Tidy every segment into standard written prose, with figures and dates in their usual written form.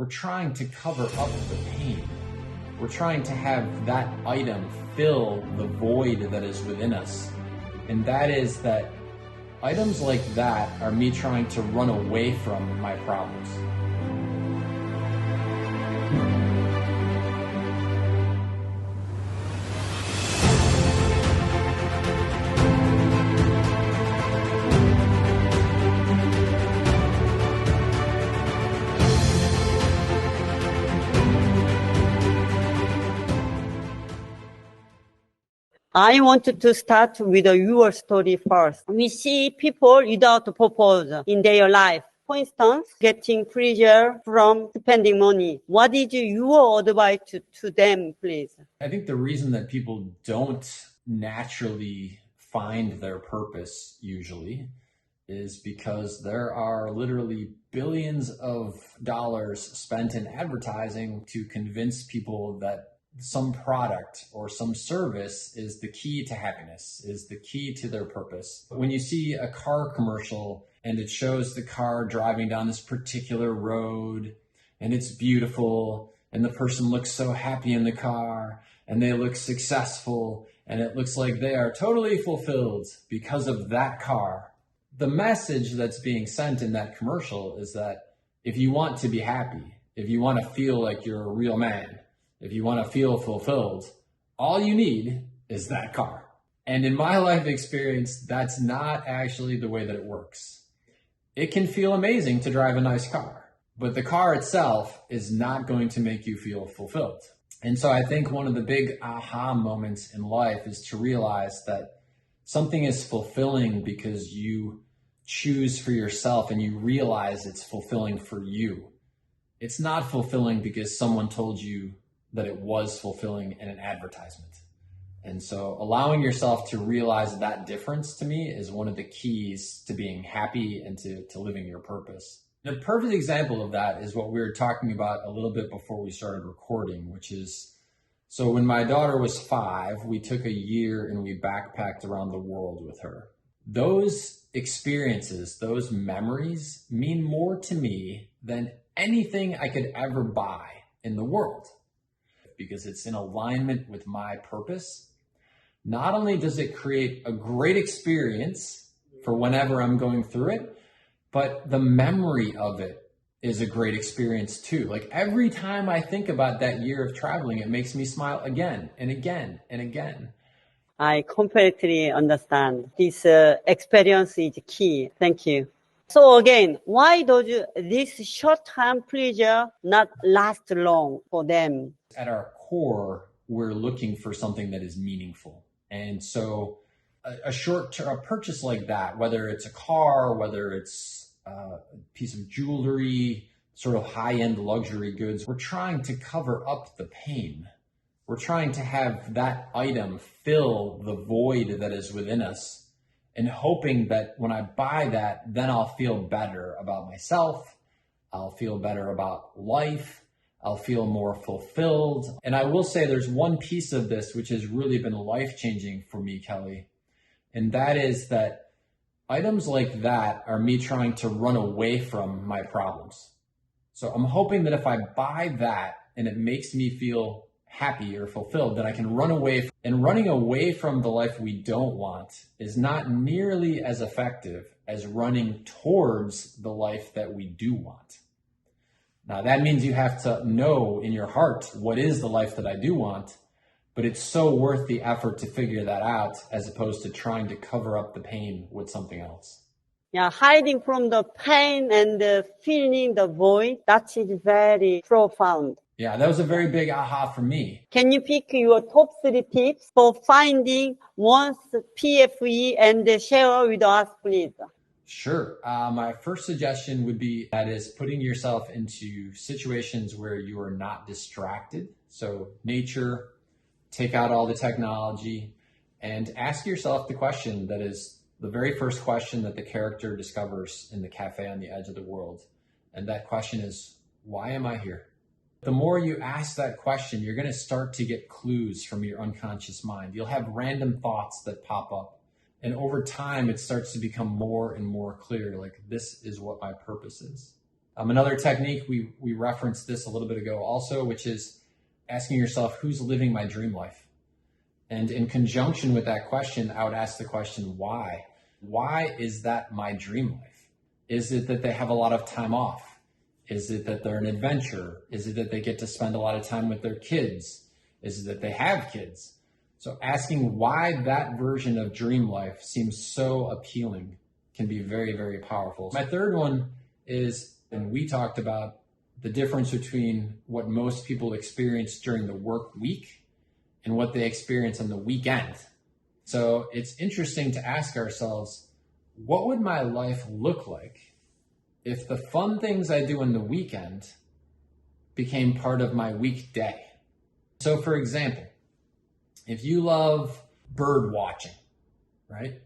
We're trying to cover up the pain. We're trying to have that item fill the void that is within us. And that is that items like that are me trying to run away from my problems. I wanted to start with your story first. We see people without purpose in their life. For instance, getting pleasure from spending money. What is your advice to them, please? I think the reason that people don't naturally find their purpose usually is because there are literally billions of dollars spent in advertising to convince people that some product or some service is the key to happiness, is the key to their purpose. When you see a car commercial and it shows the car driving down this particular road and it's beautiful and the person looks so happy in the car and they look successful and it looks like they are totally fulfilled because of that car. The message that's being sent in that commercial is that if you want to be happy, if you want to feel like you're a real man, if you want to feel fulfilled, all you need is that car. And in my life experience, that's not actually the way that it works. It can feel amazing to drive a nice car, but the car itself is not going to make you feel fulfilled. And so I think one of the big aha moments in life is to realize that something is fulfilling because you choose for yourself and you realize it's fulfilling for you. It's not fulfilling because someone told you that it was fulfilling in an advertisement. And so allowing yourself to realize that difference to me is one of the keys to being happy and to living your purpose. The perfect example of that is what we were talking about a little bit before we started recording, which is, so when my daughter was 5, we took a year and we backpacked around the world with her. Those experiences, those memories mean more to me than anything I could ever buy in the world, because it's in alignment with my purpose. Not only does it create a great experience for whenever I'm going through it, but the memory of it is a great experience too. Like every time I think about that year of traveling, it makes me smile again and again and again. I completely understand. This experience is key. Thank you. So again, why does this short-term pleasure not last long for them? At our core, we're looking for something that is meaningful. And so a purchase like that, whether it's a car, whether it's a piece of jewelry, sort of high-end luxury goods, we're trying to cover up the pain. We're trying to have that item fill the void that is within us, and hoping that when I buy that, then I'll feel better about myself. I'll feel better about life. I'll feel more fulfilled. And I will say there's one piece of this which has really been life-changing for me, Kelly. And that is that items like that are me trying to run away from my problems. So I'm hoping that if I buy that and it makes me feel happy or fulfilled, that I can run away. And running away from the life we don't want is not nearly as effective as running towards the life that we do want. Now, that means you have to know in your heart what is the life that I do want, but it's so worth the effort to figure that out as opposed to trying to cover up the pain with something else. Yeah, hiding from the pain and feeling the void, that is very profound. Yeah, that was a very big aha for me. Can you pick your top 3 tips for finding one's PFE and share with us, please? Sure. My first suggestion would be that is putting yourself into situations where you are not distracted. So nature, take out all the technology, and ask yourself the question that is the very first question that the character discovers in the cafe on the edge of the world. And that question is, why am I here? The more you ask that question, you're going to start to get clues from your unconscious mind. You'll have random thoughts that pop up. And over time, it starts to become more and more clear, like this is what my purpose is. Another technique, we referenced this a little bit ago also, which is asking yourself, who's living my dream life? And in conjunction with that question, I would ask the question, why? Why is that my dream life? Is it that they have a lot of time off? Is it that they're an adventurer? Is it that they get to spend a lot of time with their kids? Is it that they have kids? So asking why that version of dream life seems so appealing can be very, very powerful. My third one is, and we talked about the difference between what most people experience during the work week and what they experience on the weekend. So it's interesting to ask ourselves, what would my life look like if the fun things I do on the weekend became part of my weekday? So for example, if you love bird watching, right?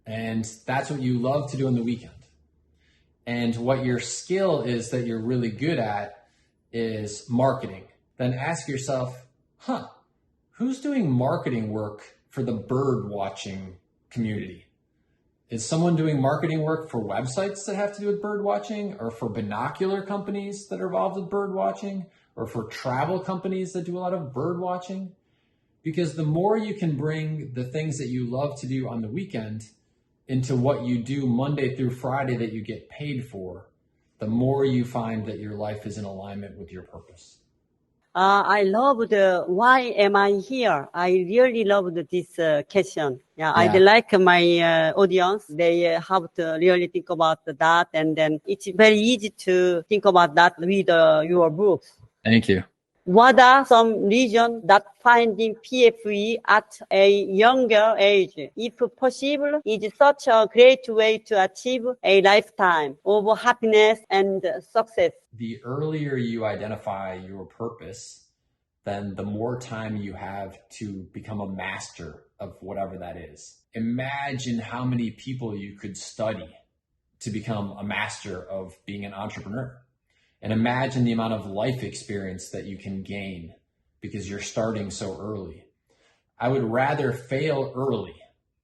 And that's what you love to do on the weekend. And what your skill is that you're really good at is marketing. Then ask yourself, who's doing marketing work for the bird watching community? Is someone doing marketing work for websites that have to do with bird watching, or for binocular companies that are involved with bird watching, or for travel companies that do a lot of bird watching? Because the more you can bring the things that you love to do on the weekend into what you do Monday through Friday that you get paid for, the more you find that your life is in alignment with your purpose. I love the why am I here? I really loved this question. I'd like my audience, they have to really think about that, and then it's very easy to think about that with your books. Thank you. What are some reasons that finding PFE at a younger age, if possible, is such a great way to achieve a lifetime of happiness and success? The earlier you identify your purpose, then the more time you have to become a master of whatever that is. Imagine how many people you could study to become a master of being an entrepreneur. And imagine the amount of life experience that you can gain because you're starting so early. I would rather fail early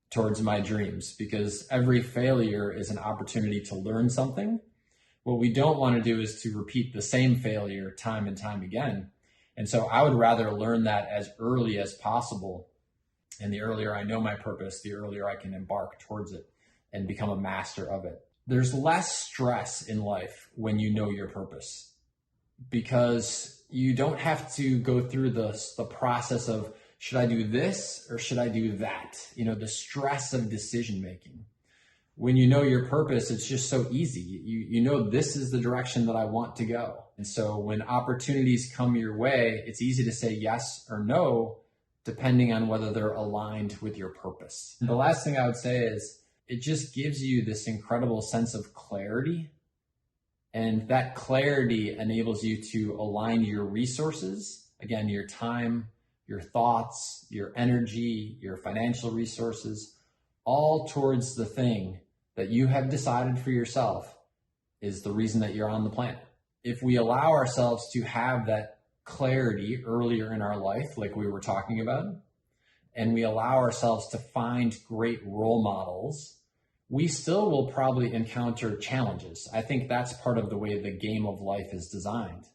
towards my dreams because every failure is an opportunity to learn something. What we don't want to do is to repeat the same failure time and time again. And so I would rather learn that as early as possible. And the earlier I know my purpose, the earlier I can embark towards it and become a master of it. There's less stress in life when you know your purpose because you don't have to go through the process of, should I do this or should I do that? You know, the stress of decision making. When you know your purpose, it's just so easy. You know, this is the direction that I want to go. And so when opportunities come your way, it's easy to say yes or no, depending on whether they're aligned with your purpose. The last thing I would say is, it just gives you this incredible sense of clarity. And that clarity enables you to align your resources, again, your time, your thoughts, your energy, your financial resources, all towards the thing that you have decided for yourself is the reason that you're on the planet. If we allow ourselves to have that clarity earlier in our life, like we were talking about, and we allow ourselves to find great role models, we still will probably encounter challenges. I think that's part of the way the game of life is designed.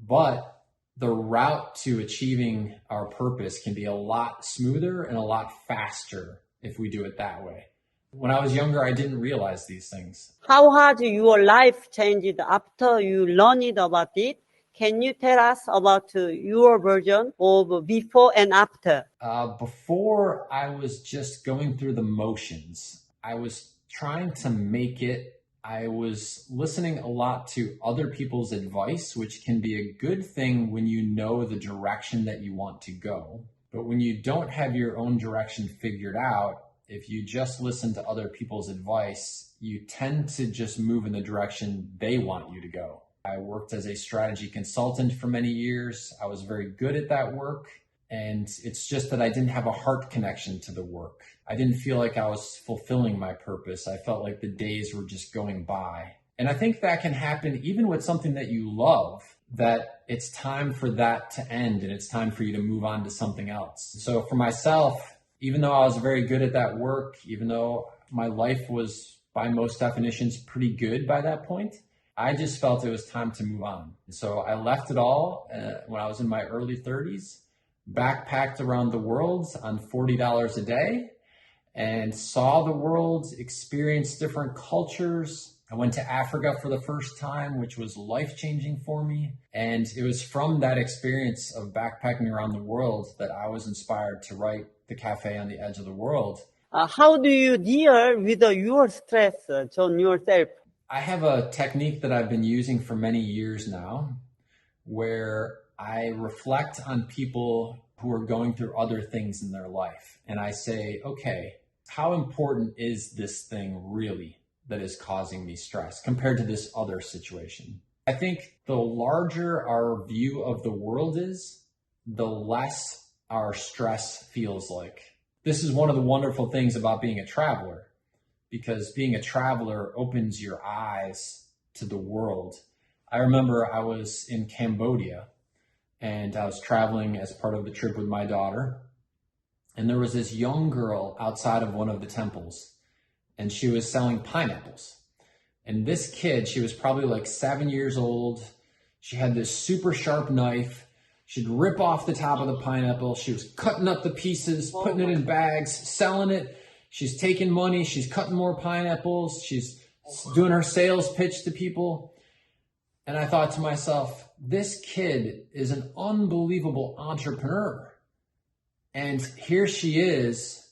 But the route to achieving our purpose can be a lot smoother and a lot faster if we do it that way. When I was younger, I didn't realize these things. How has your life changed after you learned about it? Can you tell us about your version of before and after? Before, I was just going through the motions. I was trying to make it. I was listening a lot to other people's advice, which can be a good thing when you know the direction that you want to go. But when you don't have your own direction figured out, if you just listen to other people's advice, you tend to just move in the direction they want you to go. I worked as a strategy consultant for many years. I was very good at that work. And it's just that I didn't have a heart connection to the work. I didn't feel like I was fulfilling my purpose. I felt like the days were just going by. And I think that can happen even with something that you love, that it's time for that to end and it's time for you to move on to something else. So for myself, even though I was very good at that work, even though my life was by most definitions pretty good by that point, I just felt it was time to move on. So I left it all when I was in my early 30s, backpacked around the world on $40 a day, and saw the world, experienced different cultures. I went to Africa for the first time, which was life-changing for me. And it was from that experience of backpacking around the world that I was inspired to write The Cafe on the Edge of the World. How do you deal with your stress, John, yourself? I have a technique that I've been using for many years now, where I reflect on people who are going through other things in their life. And I say, okay, how important is this thing really that is causing me stress compared to this other situation? I think the larger our view of the world is, the less our stress feels like. This is one of the wonderful things about being a traveler, because being a traveler opens your eyes to the world. I remember I was in Cambodia and I was traveling as part of the trip with my daughter. And there was this young girl outside of one of the temples, and she was selling pineapples. And this kid, she was probably like 7 years old. She had this super sharp knife. She'd rip off the top of the pineapple. She was cutting up the pieces, putting it in bags, selling it. She's taking money. She's cutting more pineapples. She's doing her sales pitch to people. And I thought to myself, this kid is an unbelievable entrepreneur. And here she is,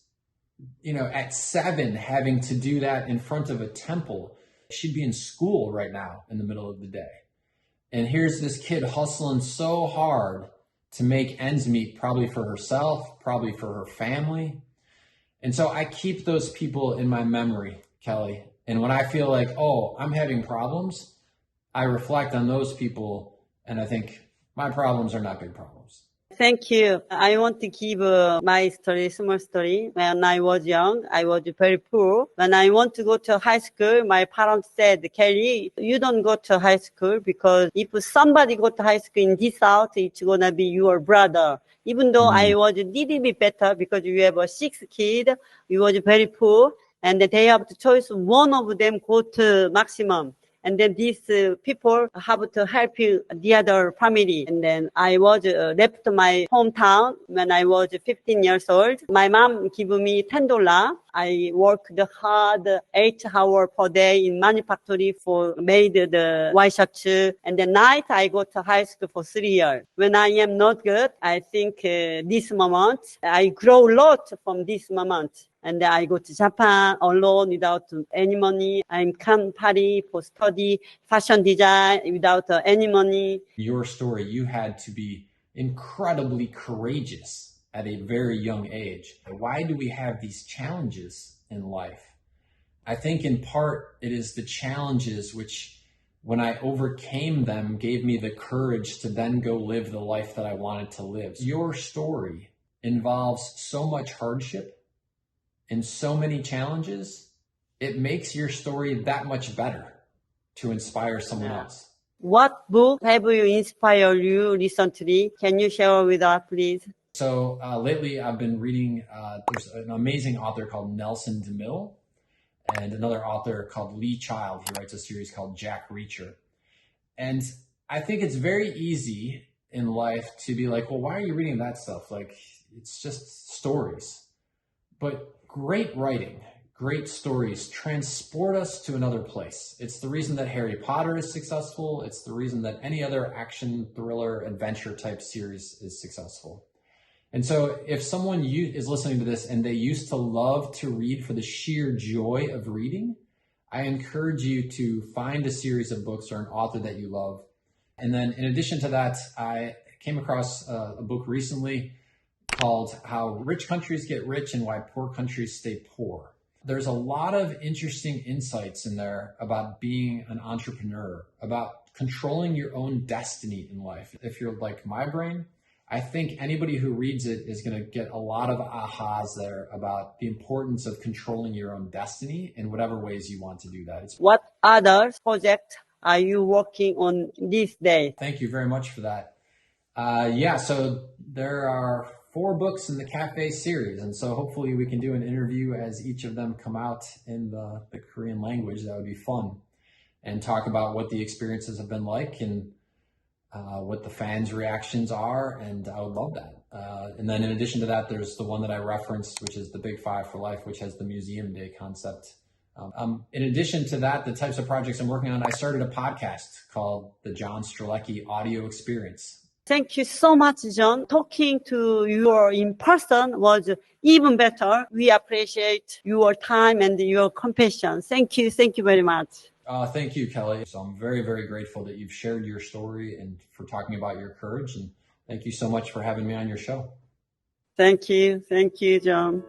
at 7, having to do that in front of a temple. She'd be in school right now in the middle of the day. And here's this kid hustling so hard to make ends meet, probably for herself, probably for her family. And so I keep those people in my memory, Kelly. And when I feel like, oh, I'm having problems, I reflect on those people and I think my problems are not big problems. Thank you. I want to give my story, small story. When I was young, I was very poor. When I want to go to high school, my parents said, Kelly, you don't go to high school because if somebody go to high school in this house, it's going to be your brother. Even though I was a little bit better because we have 6 kids, we was very poor. And they have the choice, one of them go to maximum. And then these people have to help you, the other family. And then I was left my hometown when I was 15 years old. My mom gave me $10. I worked hard 8 hours per day in manufactory for made the white shirt. And the night I go to high school for 3 years. When I am not good, I think this moment, I grow a lot from this moment. And I go to Japan alone without any money. I come Paris for study fashion design without any money. Your story, you had to be incredibly courageous at a very young age. Why do we have these challenges in life? I think in part it is the challenges which, when I overcame them, gave me the courage to then go live the life that I wanted to live. Your story involves so much hardship and so many challenges, it makes your story that much better to inspire someone else. What book have you inspired you recently? Can you share with us, please? So lately I've been reading, there's an amazing author called Nelson DeMille and another author called Lee Child. He writes a series called Jack Reacher. And I think it's very easy in life to be like, well, why are you reading that stuff? Like, it's just stories. But great writing, great stories transport us to another place. It's the reason that Harry Potter is successful. It's the reason that any other action, thriller, adventure type series is successful. And so if someone is listening to this and they used to love to read for the sheer joy of reading, I encourage you to find a series of books or an author that you love. And then in addition to that, I came across a book recently called How Rich Countries Get Rich and Why Poor Countries Stay Poor. There's a lot of interesting insights in there about being an entrepreneur, about controlling your own destiny in life. If you're like my brain, I think anybody who reads it is going to get a lot of ahas there about the importance of controlling your own destiny in whatever ways you want to do that. What other projects are you working on these days? Thank you very much for that. So there are 4 books in the Cafe series. And so hopefully we can do an interview as each of them come out in the Korean language. That would be fun. and talk about what the experiences have been like and what the fans' reactions are, and I would love that. And then in addition to that, there's the one that I referenced, which is the Big Five for Life, which has the Museum Day concept. In addition to that, the types of projects I'm working on, I started a podcast called the John Strzelecki Audio Experience. Thank you so much, John. Talking to you in person was even better. We appreciate your time and your compassion. Thank you. Thank you very much. Thank you, Kelly. So I'm very, very grateful that you've shared your story and for talking about your courage. And thank you so much for having me on your show. Thank you. Thank you, John.